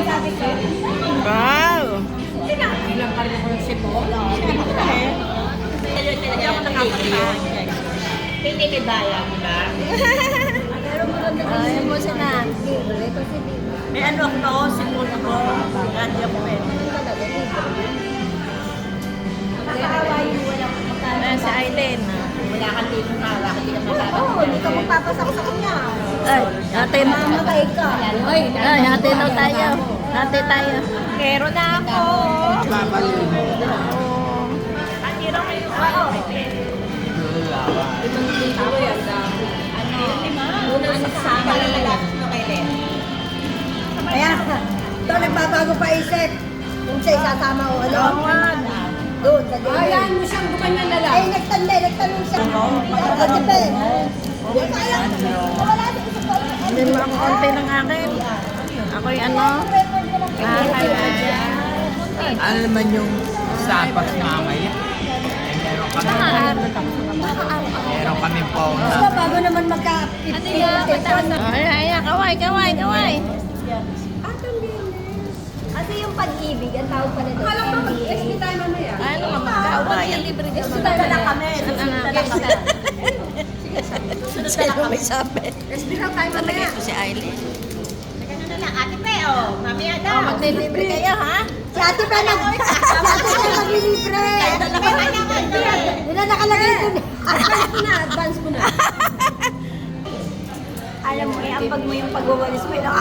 sabi ko. Wow! Ilang pa rin ako ng sipon. Hindi ako nakapunta. Hindi may bayan, di ba? Ayaw mo siya na. May ano ako, sipon ako. Hindi ako pwede. Nakakawain mo lang. Si Aileen. Wala kang tipong wala kang tipong magkakaroon. Oo, hindi ka magpapasak sa kanya. Ay, ate na. Mamatay ka. Ay, ate na tayo. Ate tayo. Pero na ako. Ang hirap kayo. Oo. Kaya, ito nagbabago pa isip. Kung siya isasama o ano. Doon, sa gilid. Ayan mo siyang gumanyan na lang. Ay, nagtanong siya. Nagtanong. Hindi kaya. Wala sa isip ko. Hindi mo ako konti ng akin. Ako'y ano? Ano naman yung sapat nga ngayon? Eh, meron kami phone na. Basta bago naman magka-50. Ay, kaway. Kasi yung pag-ibig, ang tawag pa rin. Alam mo, mag-SB tayo mamaya. Ay, ano magkaway. Libre ka Sunod na lang kami. Sunod na lang kami. Sa'yo may sabi. SB lang tayo Talaga mamaya. ito si Aileen. Ano na lang, ate pe, oh. Mamaya daw. Maglilibre kayo, ha? Si Ate Pa naglilibre. Yun na nakalagay dun. Advance mo na. Alam mo, ang pag mo yung pagwawalis mo yung